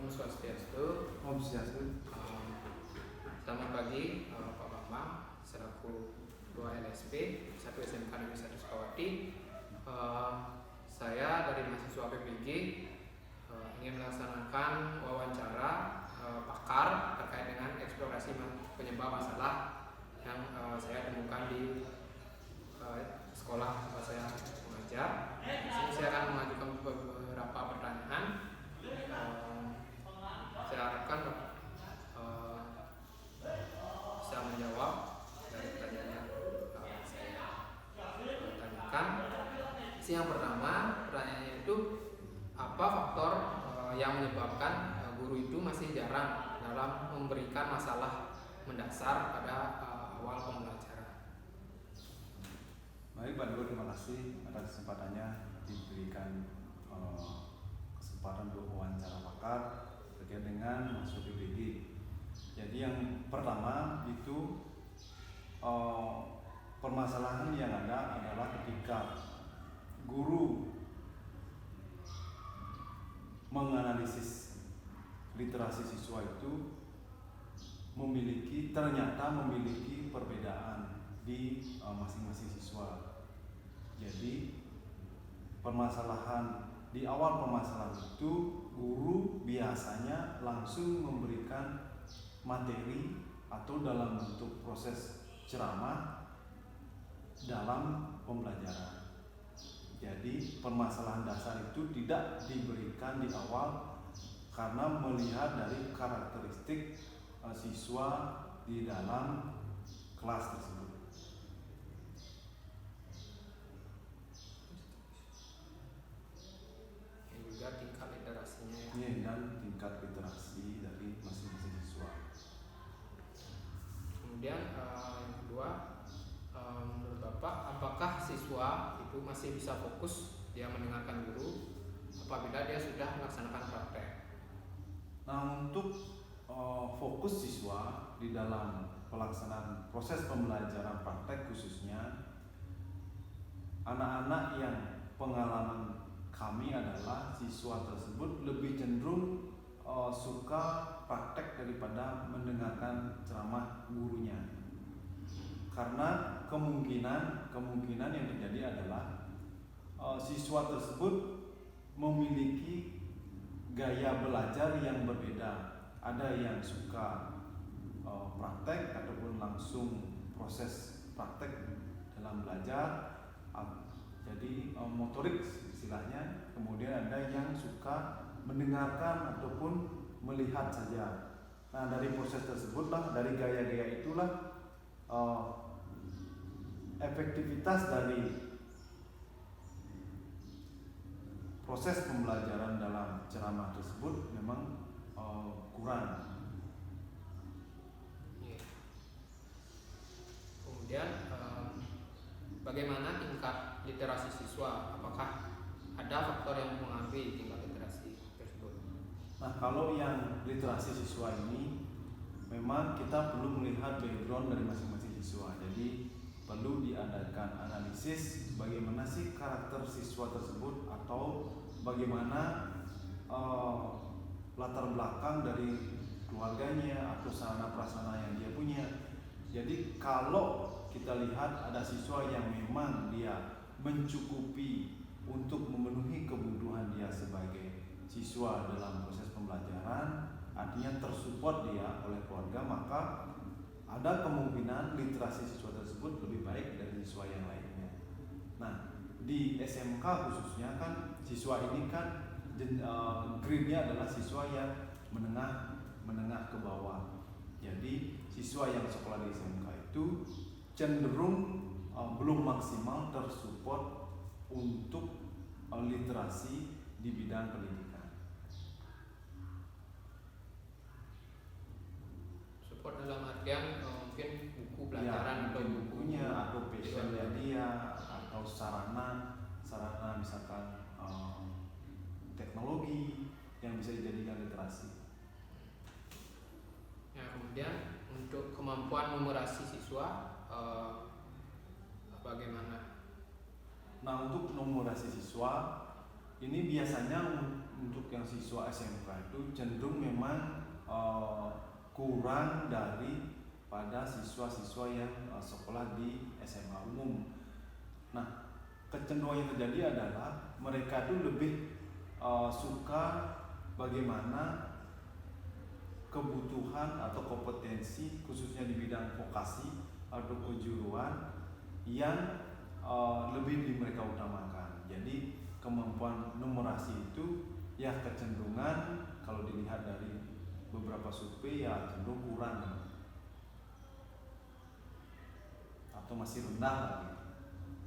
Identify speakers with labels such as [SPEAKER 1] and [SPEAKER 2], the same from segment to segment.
[SPEAKER 1] Om Swastiastu.
[SPEAKER 2] Om Swastiastu.
[SPEAKER 1] Selamat pagi Pak Bambang, selaku Ketua LSP 1 SMK Negeri 1 Sukawati. Saya dari mahasiswa PPG ingin melaksanakan wawancara pakar terkait dengan eksplorasi penyebab masalah yang saya temukan di sekolah tempat saya mengajar. Di sini saya akan mengajukan beberapa pertanyaan. Saya harapkan bisa menjawab dari pertanyaan yang saya tanyakan. Yang pertama, pertanyaannya itu apa faktor yang menyebabkan guru itu masih jarang dalam memberikan masalah mendasar pada awal pembelajaran?
[SPEAKER 2] Baik Pak Guru, terima kasih atas kesempatannya diberikan kesempatan untuk wawancara pakar terkait dengan masuk PPG. Jadi yang pertama itu permasalahan yang ada adalah ketika guru menganalisis literasi siswa itu ternyata memiliki perbedaan di masing-masing siswa. Jadi di awal permasalahan itu guru biasanya langsung memberikan materi atau dalam bentuk proses ceramah dalam pembelajaran. Jadi permasalahan dasar itu tidak diberikan di awal karena melihat dari karakteristik siswa di dalam kelas tersebut.
[SPEAKER 1] Dan juga tingkat literasinya.
[SPEAKER 2] Dan tingkat literasi dari masing-masing siswa.
[SPEAKER 1] Kemudian yang kedua, menurut Bapak, apakah siswa itu masih bisa fokus dia mendengarkan guru apabila dia sudah melaksanakan praktek?
[SPEAKER 2] Nah, untuk fokus siswa di dalam pelaksanaan proses pembelajaran praktek, khususnya anak-anak yang pengalaman kami adalah siswa tersebut lebih cenderung suka praktek daripada mendengarkan ceramah gurunya. Karena kemungkinan yang terjadi adalah siswa tersebut memiliki gaya belajar yang berbeda. Ada yang suka praktek ataupun langsung proses praktek dalam belajar, jadi motorik istilahnya. Kemudian ada yang suka mendengarkan ataupun melihat saja. Nah, dari proses tersebutlah, dari gaya-gaya itulah efektivitas dari proses pembelajaran dalam ceramah tersebut memang kurang.
[SPEAKER 1] Kemudian bagaimana tingkat literasi siswa? Apakah ada faktor yang mempengaruhi tingkat literasi tersebut?
[SPEAKER 2] Nah, kalau yang literasi siswa ini memang kita perlu melihat background dari masing-masing siswa. Jadi perlu diadakan analisis bagaimana sih karakter siswa tersebut atau bagaimana latar belakang dari keluarganya atau sarana prasarana yang dia punya. Jadi kalau kita lihat ada siswa yang memang dia mencukupi untuk memenuhi kebutuhan dia sebagai siswa dalam proses pembelajaran, artinya tersupport dia oleh keluarga, maka ada kemungkinan literasi siswa tersebut lebih baik dari siswa yang lainnya. Nah, di SMK khususnya kan siswa ini kan grade-nya adalah siswa yang menengah ke bawah. Jadi siswa yang sekolah di SMK itu cenderung belum maksimal tersupport untuk literasi di bidang pendidikan.
[SPEAKER 1] Support dalam artian mungkin buku pelajaran
[SPEAKER 2] atau bukunya atau passionnya dia atau sarana misalkan teknologi yang bisa dijadikan literasi.
[SPEAKER 1] Ya, kemudian untuk kemampuan numerasi siswa bagaimana?
[SPEAKER 2] Nah, untuk numerasi siswa ini biasanya untuk yang siswa SMK itu cenderung memang kurang dari pada siswa-siswa yang sekolah di SMA umum. Nah, kecenderungan yang terjadi adalah mereka itu lebih suka bagaimana kebutuhan atau kompetensi khususnya di bidang vokasi atau kejuruan yang lebih mereka utamakan. Jadi kemampuan numerasi itu ya kecenderungan kalau dilihat dari beberapa survei ya cenderung kurang atau masih rendah lagi.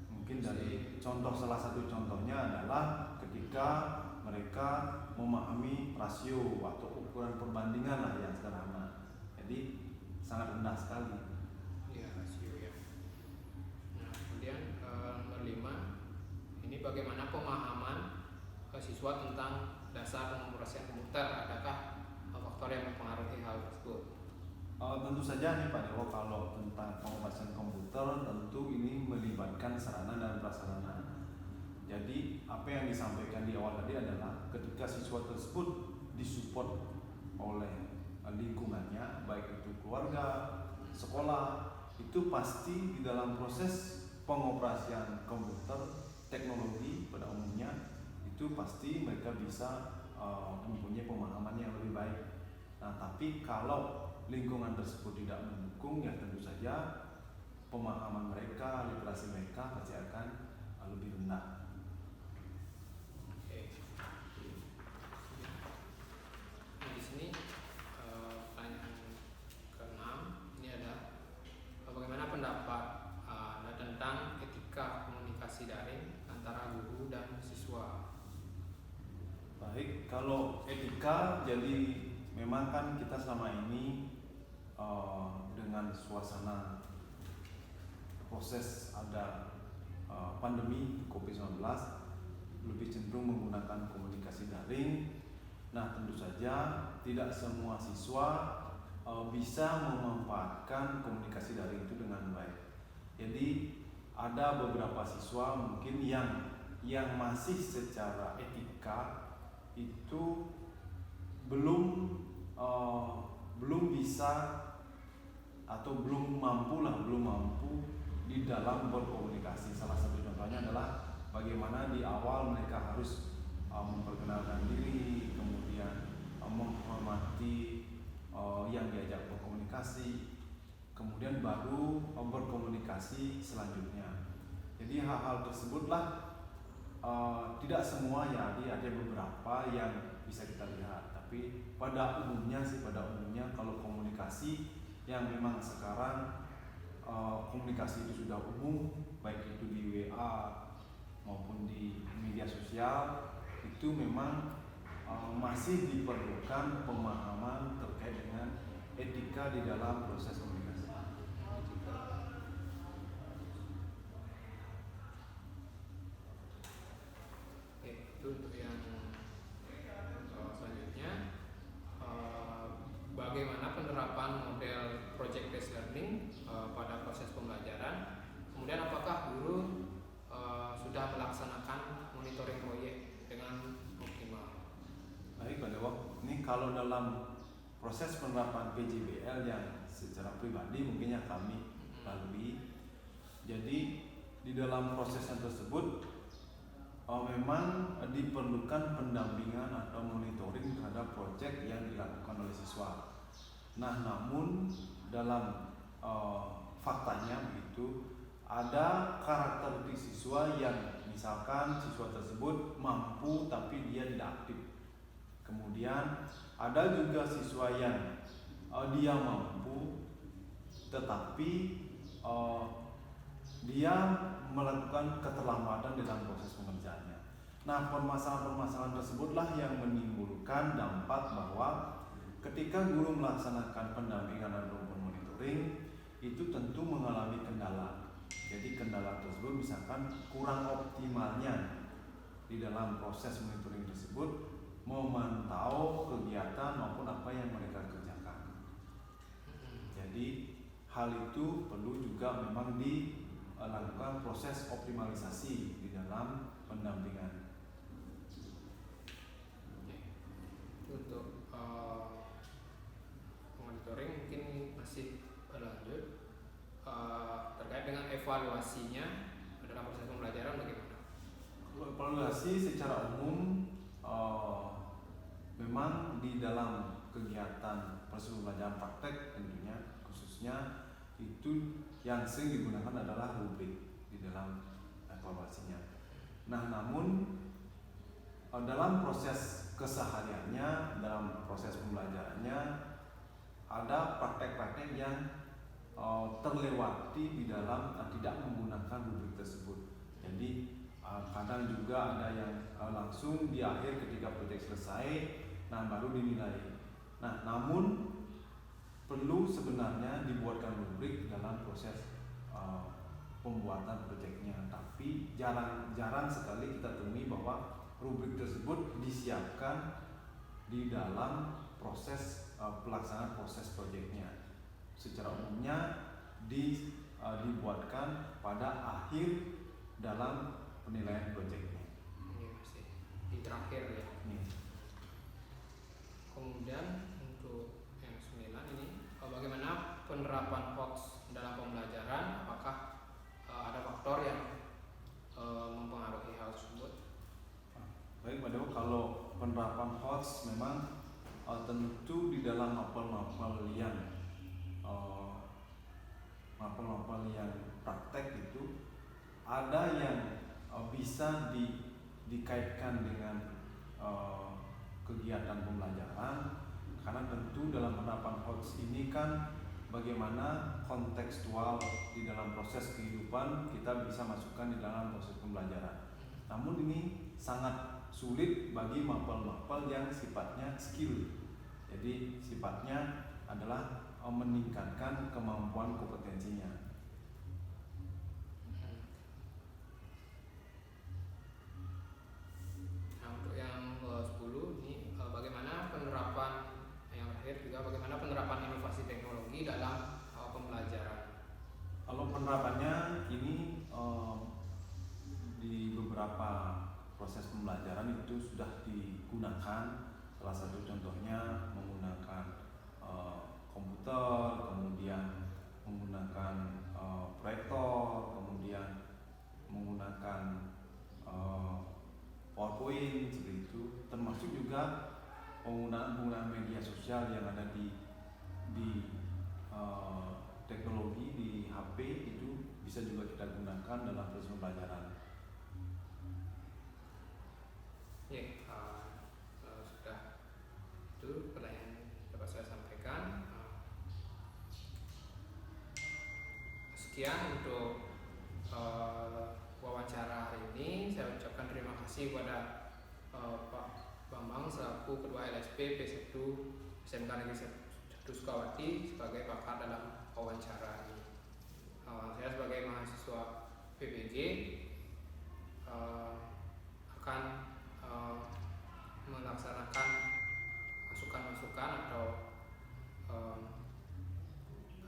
[SPEAKER 2] Mungkin dari salah satu contohnya adalah ketika mereka memahami rasio atau ukuran perbandingan lah yang sederhana. Jadi sangat rendah sekali.
[SPEAKER 1] Ya, rasio ya. Nah, kemudian nomor 5, ini bagaimana pemahaman siswa tentang dasar pengoperasian komputer? Adakah faktor yang mempengaruhi hal tersebut?
[SPEAKER 2] Tentu saja nih Pak Dewo, kalau tentang pengoperasian komputer tentu ini melibatkan sarana dan prasarana. Jadi apa yang disampaikan di awal tadi adalah ketika siswa tersebut disupport oleh lingkungannya, baik itu keluarga, sekolah, itu pasti di dalam proses pengoperasian komputer, teknologi pada umumnya, itu pasti mereka bisa mempunyai pemahaman yang lebih baik. Nah, tapi kalau lingkungan tersebut tidak mendukung, ya tentu saja pemahaman mereka, literasi mereka pasti akan lebih rendah.
[SPEAKER 1] Oke. Nah, di sini pertanyaan ke-6 ini ada bagaimana pendapat Anda tentang etika komunikasi daring antara guru dan siswa?
[SPEAKER 2] Baik, kalau etika, jadi memang kan kita selama ini dengan suasana proses ada pandemi COVID-19 lebih cenderung menggunakan komunikasi daring. Nah, tentu saja tidak semua siswa bisa memanfaatkan komunikasi daring itu dengan baik. Jadi ada beberapa siswa mungkin yang masih secara etika itu belum bisa atau belum mampu di dalam berkomunikasi. Salah satu contohnya adalah bagaimana di awal mereka harus memperkenalkan diri, kemudian menghormati yang diajak berkomunikasi, kemudian baru berkomunikasi selanjutnya. Jadi hal-hal tersebutlah tidak semua ya, ada beberapa yang bisa kita lihat. Tapi pada umumnya kalau komunikasi yang memang sekarang komunikasi itu sudah umum, baik itu di WA maupun di media sosial, itu memang masih diperlukan pemahaman terkait dengan etika di dalam proses komunikasi.
[SPEAKER 1] Oke, itu untuk yang selanjutnya. Bagaimana penerapan model project based learning pada proses pembelajaran? Kemudian apakah guru sudah melaksanakan monitoring proyek dengan optimal?
[SPEAKER 2] Baik Pak Dewo, ini kalau dalam proses penerapan PJBL yang secara pribadi mungkinnya kami lalui. Jadi di dalam proses yang tersebut memang diperlukan pendampingan atau monitoring terhadap proyek yang dilakukan oleh siswa. Nah, namun dalam faktanya begitu, ada karakteristik siswa yang misalkan siswa tersebut mampu tapi dia tidak aktif. Kemudian ada juga siswa yang dia mampu tetapi dia melakukan keterlambatan dalam proses pengerjaannya. Nah, permasalahan-permasalahan tersebutlah yang menimbulkan dampak bahwa ketika guru melaksanakan pendampingan atau monitoring itu tentu mengalami kendala. Jadi kendala tersebut misalkan kurang optimalnya di dalam proses monitoring tersebut memantau kegiatan maupun apa yang mereka kerjakan. Jadi hal itu perlu juga memang dilakukan proses optimalisasi di dalam pendampingan.
[SPEAKER 1] evaluasinya dalam proses pembelajaran bagaimana?
[SPEAKER 2] Kalau evaluasi secara umum memang di dalam kegiatan proses pembelajaran praktek tentunya khususnya itu yang sering digunakan adalah rubrik di dalam evaluasinya. Nah, namun dalam proses kesehariannya, dalam proses pembelajarannya ada praktek-praktek yang terlewati di dalam tidak menggunakan rubrik tersebut. Jadi kadang juga ada yang langsung di akhir ketika proyek selesai, nah baru dinilai. Nah, namun perlu sebenarnya dibuatkan rubrik dalam proses pembuatan proyeknya, tapi jarang sekali kita temui bahwa rubrik tersebut disiapkan di dalam proses pelaksanaan proses proyeknya. Secara umumnya dibuatkan pada akhir dalam penilaian proyeknya.
[SPEAKER 1] Ini masih di terakhir ya. Kemudian untuk yang 9 ini bagaimana penerapan HOTS dalam pembelajaran? Apakah ada faktor yang mempengaruhi hal tersebut?
[SPEAKER 2] Baik, Pak Dewo, kalau penerapan HOTS memang tentu di dalam mapel-mapel yang praktek itu ada yang bisa dikaitkan dengan kegiatan pembelajaran, karena tentu dalam penerapan HOTS ini kan bagaimana kontekstual di dalam proses kehidupan kita bisa masukkan di dalam proses pembelajaran. Namun ini sangat sulit bagi mapel-mapel yang sifatnya skill. Jadi sifatnya adalah meningkatkan kemampuan kompetensinya.
[SPEAKER 1] Nah, untuk yang 10 ini bagaimana penerapan yang terakhir juga bagaimana penerapan inovasi teknologi dalam pembelajaran?
[SPEAKER 2] Kalau penerapannya ini di beberapa proses pembelajaran itu sudah digunakan. Salah satu contohnya menggunakan komputer, kemudian menggunakan proyektor, kemudian menggunakan PowerPoint seperti itu, termasuk juga penggunaan media sosial yang ada di teknologi di HP itu bisa juga kita gunakan dalam proses pembelajaran.
[SPEAKER 1] Ya, sudah itu pertanyaan yang dapat saya sampaikan. Sekian untuk wawancara hari ini. Saya ucapkan terima kasih kepada Pak Bambang selaku Ketua LSP P1 SMK Negeri 1 Sukawati sebagai pakar dalam wawancara ini. Saya sebagai mahasiswa PPG akan melaksanakan masukan-masukan atau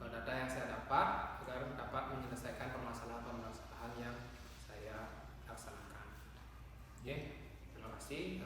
[SPEAKER 1] data yang saya dapat agar dapat menyelesaikan permasalahan yang saya laksanakan. Ya, terima kasih.